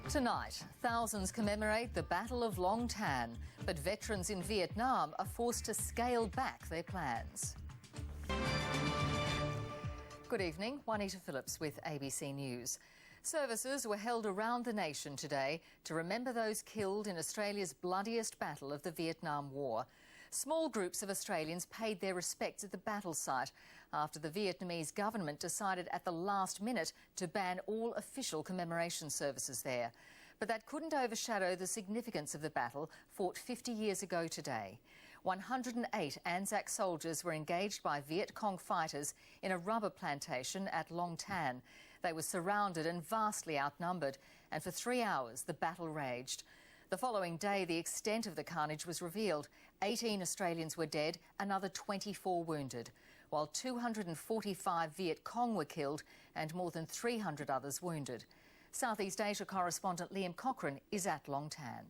Tonight, thousands commemorate the Battle of Long Tan, but veterans in Vietnam are forced to scale back their plans. Good evening, Juanita Phillips with ABC News. Services were held around the nation today to remember those killed in Australia's bloodiest battle of the Vietnam War. Small groups of Australians paid their respects at the battle site after the Vietnamese government decided at the last minute to ban all official commemoration services there. But that couldn't overshadow the significance of the battle fought 50 years ago today. 108 Anzac soldiers were engaged by Viet Cong fighters in a rubber plantation at Long Tan. They were surrounded and vastly outnumbered, and for 3 hours the battle raged. The following day, the extent of the carnage was revealed. 18 Australians were dead, another 24 wounded, while 245 Viet Cong were killed and more than 300 others wounded. Southeast Asia correspondent Liam Cochrane is at Long Tan.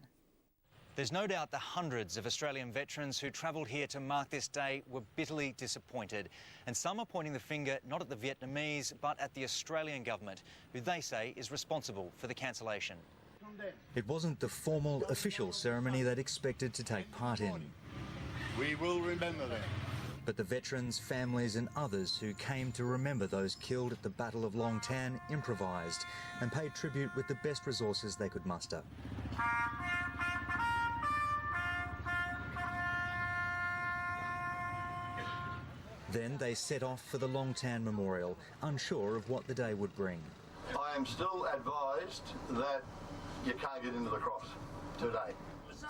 There's no doubt the hundreds of Australian veterans who travelled here to mark this day were bitterly disappointed. And some are pointing the finger not at the Vietnamese but at the Australian government, who they say is responsible for the cancellation. It wasn't the formal official ceremony they'd expected to take part in. We will remember them. But the veterans, families and others who came to remember those killed at the Battle of Long Tan improvised and paid tribute with the best resources they could muster. Then they set off for the Long Tan Memorial, unsure of what the day would bring. I am still advised that you can't get into the cross today.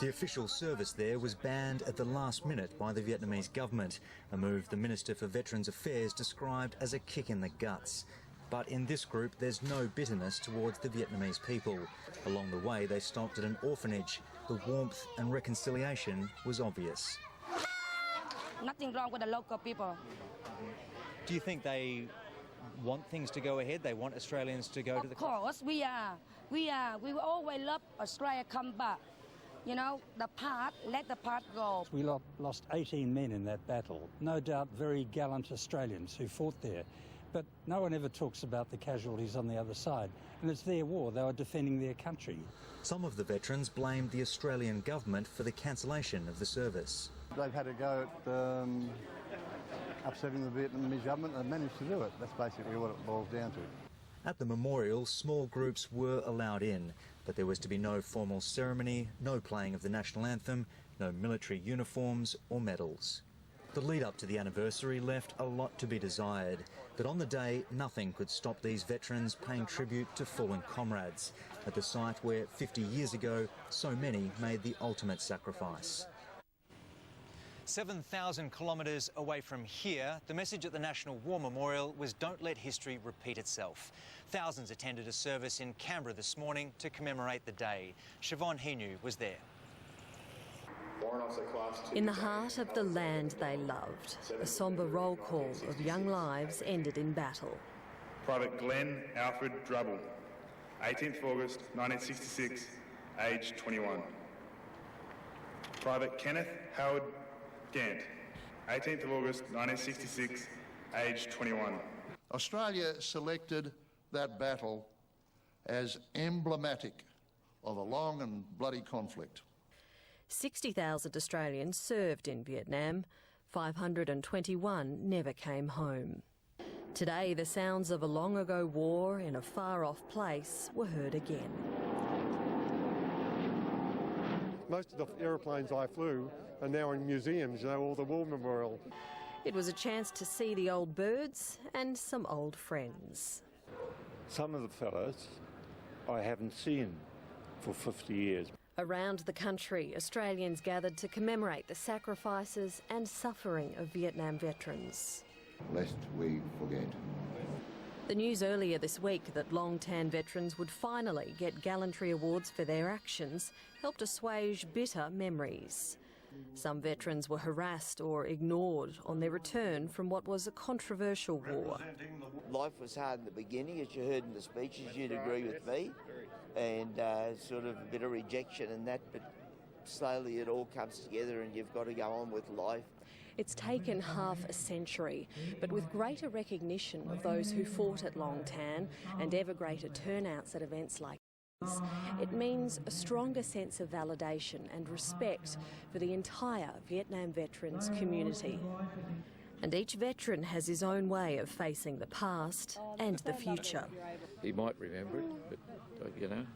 The official service there was banned at the last minute by the Vietnamese government, a move the Minister for Veterans Affairs described as a kick in the guts. But in this group, there's no bitterness towards the Vietnamese people. Along the way, they stopped at an orphanage. The warmth and reconciliation was obvious. Nothing wrong with the local people. Do you think they want things to go ahead? They want Australians to go to the... Of course, we are. We always love Australia come back. You know, let the past go. We lost 18 men in that battle. No doubt very gallant Australians who fought there. But no one ever talks about the casualties on the other side. And it's their war. They were defending their country. Some of the veterans blamed the Australian government for the cancellation of the service. They've had a go at upsetting the Vietnamese government and managed to do it. That's basically what it boils down to. At the memorial, small groups were allowed in, but there was to be no formal ceremony, no playing of the national anthem, no military uniforms or medals. The lead-up to the anniversary left a lot to be desired, but on the day, nothing could stop these veterans paying tribute to fallen comrades at the site where 50 years ago, so many made the ultimate sacrifice. 7,000 kilometres away from here, the message at the National War Memorial was don't let history repeat itself. Thousands attended a service in Canberra this morning to commemorate the day. Siobhan Hinu was there. In the heart of the land they loved, a sombre roll call of young lives ended in battle. Private Glenn Alfred Drubble, 18th of August 1966, aged 21. Private Kenneth Howard Gant, 18th of August 1966, aged 21. Australia selected that battle as emblematic of a long and bloody conflict. 60,000 Australians served in Vietnam. 521 never came home. Today, the sounds of a long-ago war in a far-off place were heard again. Most of the aeroplanes I flew are now in museums, or the War Memorial. It was a chance to see the old birds and some old friends. Some of the fellows I haven't seen for 50 years. Around the country, Australians gathered to commemorate the sacrifices and suffering of Vietnam veterans. Lest we forget. The news earlier this week that Long Tan veterans would finally get gallantry awards for their actions helped assuage bitter memories. Some veterans were harassed or ignored on their return from what was a controversial war. Life was hard in the beginning, as you heard in the speeches, you'd agree with me, and sort of a bit of rejection and that, but slowly it all comes together and you've got to go on with life. It's taken half a century, but with greater recognition of those who fought at Long Tan and ever greater turnouts at events like It means a stronger sense of validation and respect for the entire Vietnam veterans community. And each veteran has his own way of facing the past and the future. He might remember it, but you know,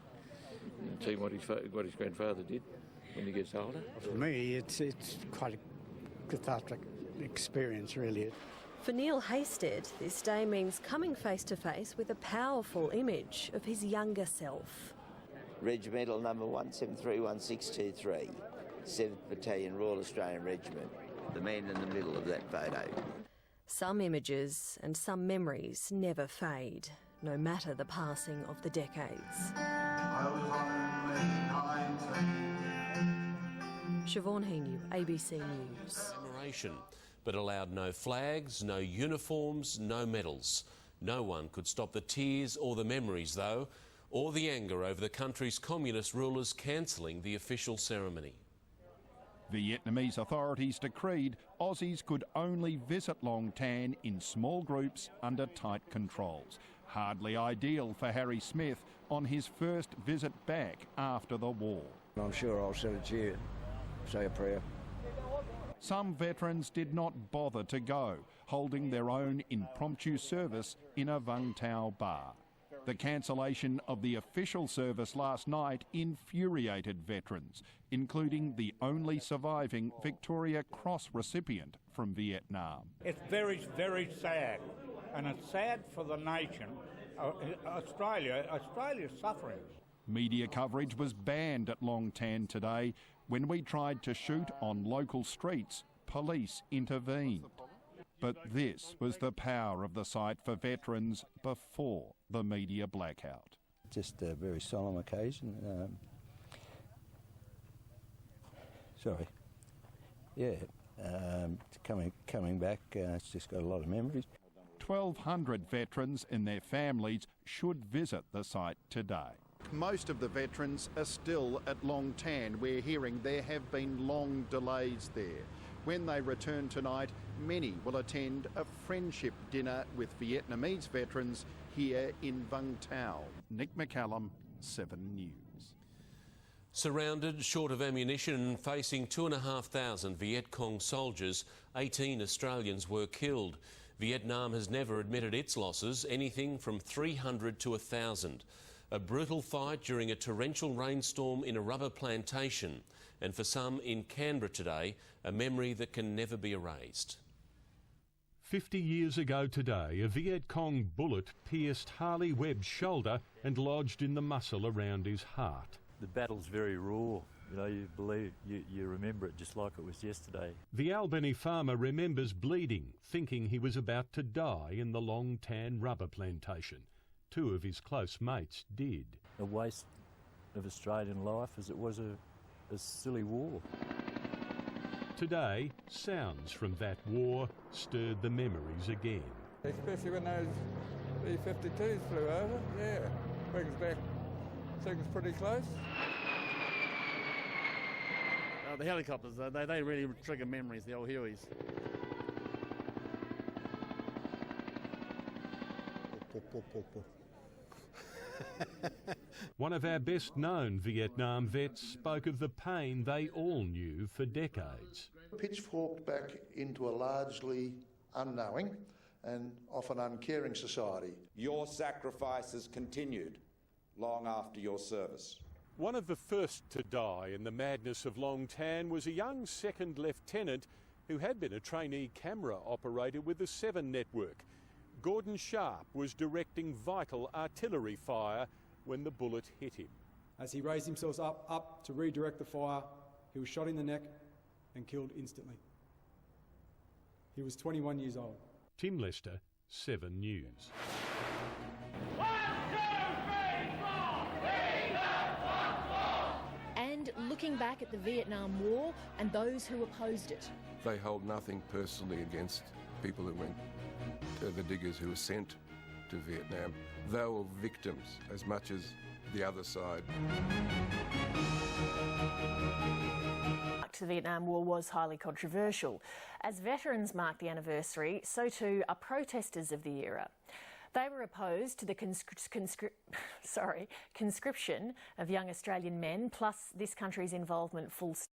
and see what his grandfather did when he gets older. For me, it's quite a cathartic experience, really. For Neil Hasted, this day means coming face to face with a powerful image of his younger self. Regimental number 173163, 7th Battalion Royal Australian Regiment, the man in the middle of that photo. Some images and some memories never fade, no matter the passing of the decades. Siobhan Heaney, ABC News. But allowed no flags, no uniforms, no medals. No one could stop the tears or the memories, though, or the anger over the country's communist rulers cancelling the official ceremony. Vietnamese authorities decreed Aussies could only visit Long Tan in small groups under tight controls. Hardly ideal for Harry Smith on his first visit back after the war. I'm sure I'll sit a chair, say a prayer. Some veterans did not bother to go, holding their own impromptu service in a Vung Tau bar. The cancellation of the official service last night infuriated veterans, including the only surviving Victoria Cross recipient from Vietnam. It's very, very sad, and it's sad for the nation. Australia's suffering. Media coverage was banned at Long Tan today. When we tried to shoot on local streets, police intervened. But this was the power of the site for veterans before the media blackout. Just a very solemn occasion. Coming back, it's just got a lot of memories. 1,200 veterans and their families should visit the site today. Most of the veterans are still at Long Tan. We're hearing there have been long delays there. When they return tonight, many will attend a friendship dinner with Vietnamese veterans here in Vung Tau. Nick McCallum, 7 News. Surrounded, short of ammunition and facing 2,500 Viet Cong soldiers, 18 Australians were killed. Vietnam has never admitted its losses, anything from 300 to 1,000. A brutal fight during a torrential rainstorm in a rubber plantation, and for some in Canberra today, a memory that can never be erased. 50 years ago today, a Viet Cong bullet pierced Harley Webb's shoulder and lodged in the muscle around his heart. The battle's very raw. You know, you remember it just like it was yesterday. The Albany farmer remembers bleeding, thinking he was about to die in the Long Tan rubber plantation. 2 of his close mates did. A waste of Australian life as it was a silly war. Today, sounds from that war stirred the memories again. Especially when those B-52s flew over, yeah. Brings back things pretty close. The helicopters, they really trigger memories, the old Hueys. One of our best-known Vietnam vets spoke of the pain they all knew for decades. Pitchforked back into a largely unknowing and often uncaring society. Your sacrifices continued long after your service. One of the first to die in the madness of Long Tan was a young second lieutenant who had been a trainee camera operator with the 7 network. Gordon Sharp was directing vital artillery fire when the bullet hit him. As he raised himself up to redirect the fire, he was shot in the neck and killed instantly. He was 21 years old. Tim Lester, 7 News. And looking back at the Vietnam War and those who opposed it. They hold nothing personally against people who went, the diggers who were sent to Vietnam. They were victims as much as the other side. The Vietnam War was highly controversial. As veterans mark the anniversary, so too are protesters of the era. They were opposed to the conscription of young Australian men, plus this country's involvement full stop.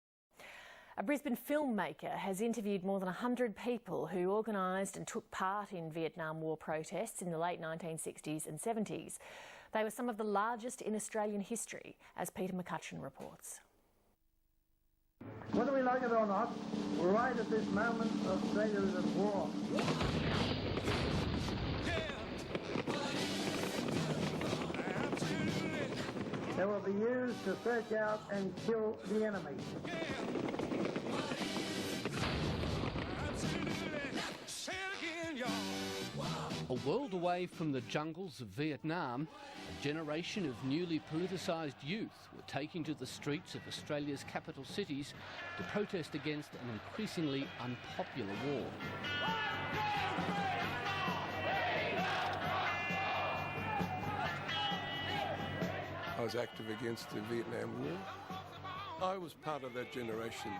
A Brisbane filmmaker has interviewed more than 100 people who organised and took part in Vietnam War protests in the late 1960s and 70s. They were some of the largest in Australian history, as Peter McCutcheon reports. Whether we like it or not, right at this moment, Australia is at war. They will be used to search out and kill the enemy. A world away from the jungles of Vietnam, a generation of newly politicised youth were taking to the streets of Australia's capital cities to protest against an increasingly unpopular war. I was active against the Vietnam War. I was part of that generation.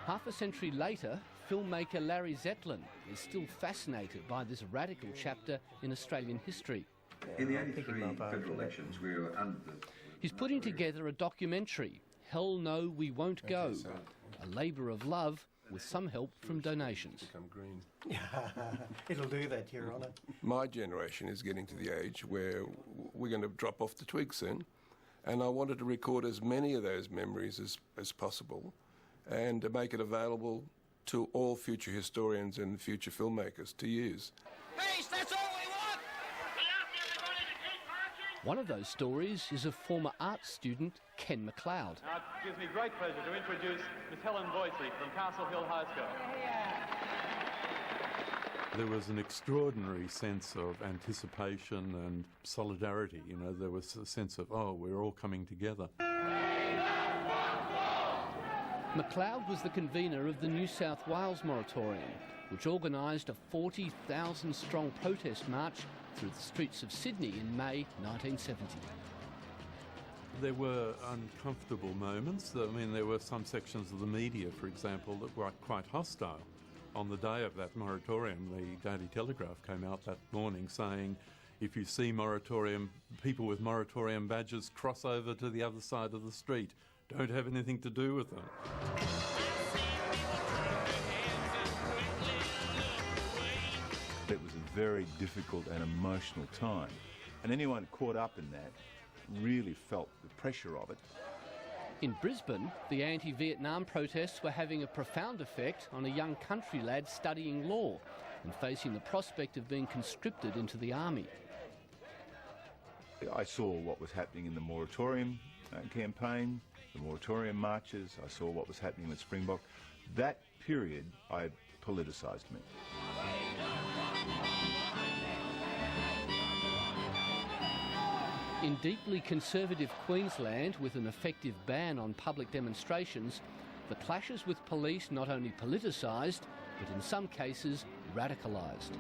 Half a century later, filmmaker Larry Zetlin is still fascinated by this radical chapter in Australian history. In the 83 federal elections, we were under the... He's putting together a documentary, Hell No, We Won't Go, a labour of love with some help from donations. Become green. It'll do that, Your Honour. My generation is getting to the age where we're going to drop off the twig soon, and I wanted to record as many of those memories as possible and to make it available to all future historians and future filmmakers to use. Peace, that's all we want! One of those stories is of former art student Ken McLeod. Now, it gives me great pleasure to introduce Miss Helen Boycey from Castle Hill High School. There was an extraordinary sense of anticipation and solidarity. You know, there was a sense of, oh, we're all coming together. McLeod was the convener of the New South Wales moratorium, which organised a 40,000-strong protest march through the streets of Sydney in May 1970. There were uncomfortable moments. I mean, there were some sections of the media, for example, that were quite hostile. On the day of that moratorium, the Daily Telegraph came out that morning saying, if you see people with moratorium badges, cross over to the other side of the street. Don't have anything to do with them. It was a very difficult and emotional time, and anyone caught up in that really felt the pressure of it. In Brisbane, the anti-Vietnam protests were having a profound effect on a young country lad studying law and facing the prospect of being conscripted into the army. I saw what was happening in the moratorium campaign, the moratorium marches. I saw what was happening with Springbok. That period, I politicised me. In deeply conservative Queensland, with an effective ban on public demonstrations, the clashes with police not only politicised, but in some cases radicalised.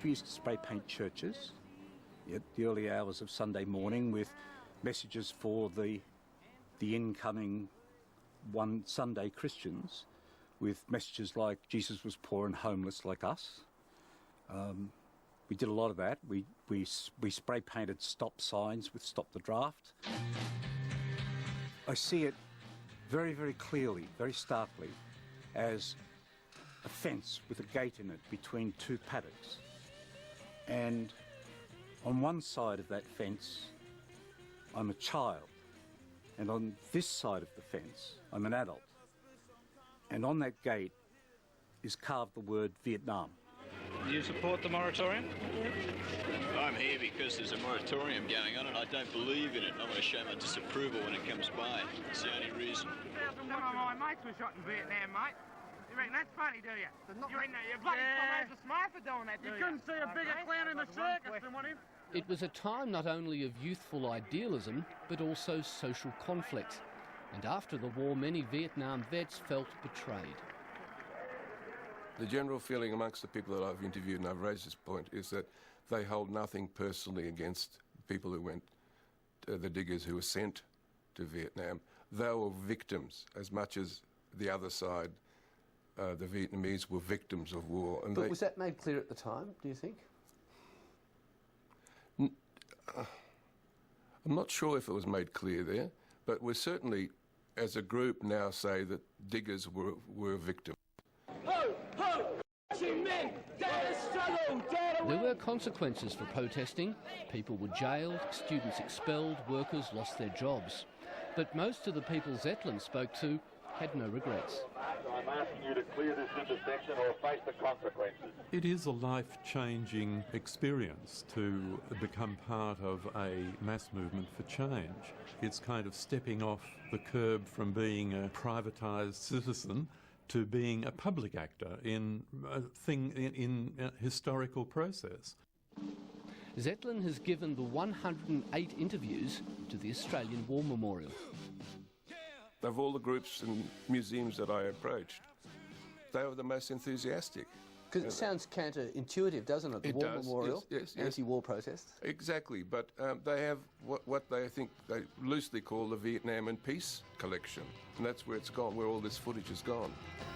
We used to spray paint churches at the early hours of Sunday morning with messages for the incoming one Sunday Christians, with messages like Jesus was poor and homeless like us. We did a lot of that. We spray painted stop signs with stop the draft. I see it very, very clearly, very starkly, as a fence with a gate in it between two paddocks. And on one side of that fence, I'm a child. And on this side of the fence, I'm an adult. And on that gate is carved the word Vietnam. Do you support the moratorium? I'm here because there's a moratorium going on and I don't believe in it. I want to show my disapproval when it comes by. It's the only reason. Some of my mates were shot in Vietnam, mate. You reckon that's funny, do you? You reckon you're bloody Moses Smythe for doing that, do you? You couldn't see a bigger clown in the circus than what him. It was a time not only of youthful idealism, but also social conflict. And after the war, many Vietnam vets felt betrayed. The general feeling amongst the people that I've interviewed, and I've raised this point, is that they hold nothing personally against people who went, the diggers who were sent to Vietnam. They were victims as much as the other side the Vietnamese were victims of war. And But was that made clear at the time, do you think? I'm not sure if it was made clear there, but we're certainly, as a group, now say that diggers were victims. There were consequences for protesting. People were jailed, students expelled, workers lost their jobs. But most of the people Zetland spoke to had no regrets. I'm asking you to clear this intersection or face the consequences. It is a life-changing experience to become part of a mass movement for change. It's kind of stepping off the curb from being a privatised citizen to being a public actor in a historical process. Zetland has given the 108 interviews to the Australian War Memorial. Of all the groups and museums that I approached, they were the most enthusiastic. Because it sounds counterintuitive, doesn't it? The War Memorial, yes. Anti-war protests. Exactly, but they have what they think they loosely call the Vietnam and Peace collection, and that's where it's gone, where all this footage is gone.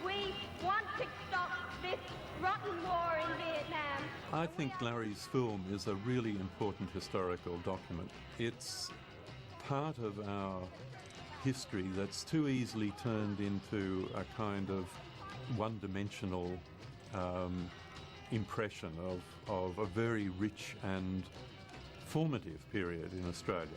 We want to stop this rotten war in Vietnam. I think Larry's film is a really important historical document. It's part of our history that's too easily turned into a kind of one-dimensional impression of a very rich and formative period in Australia.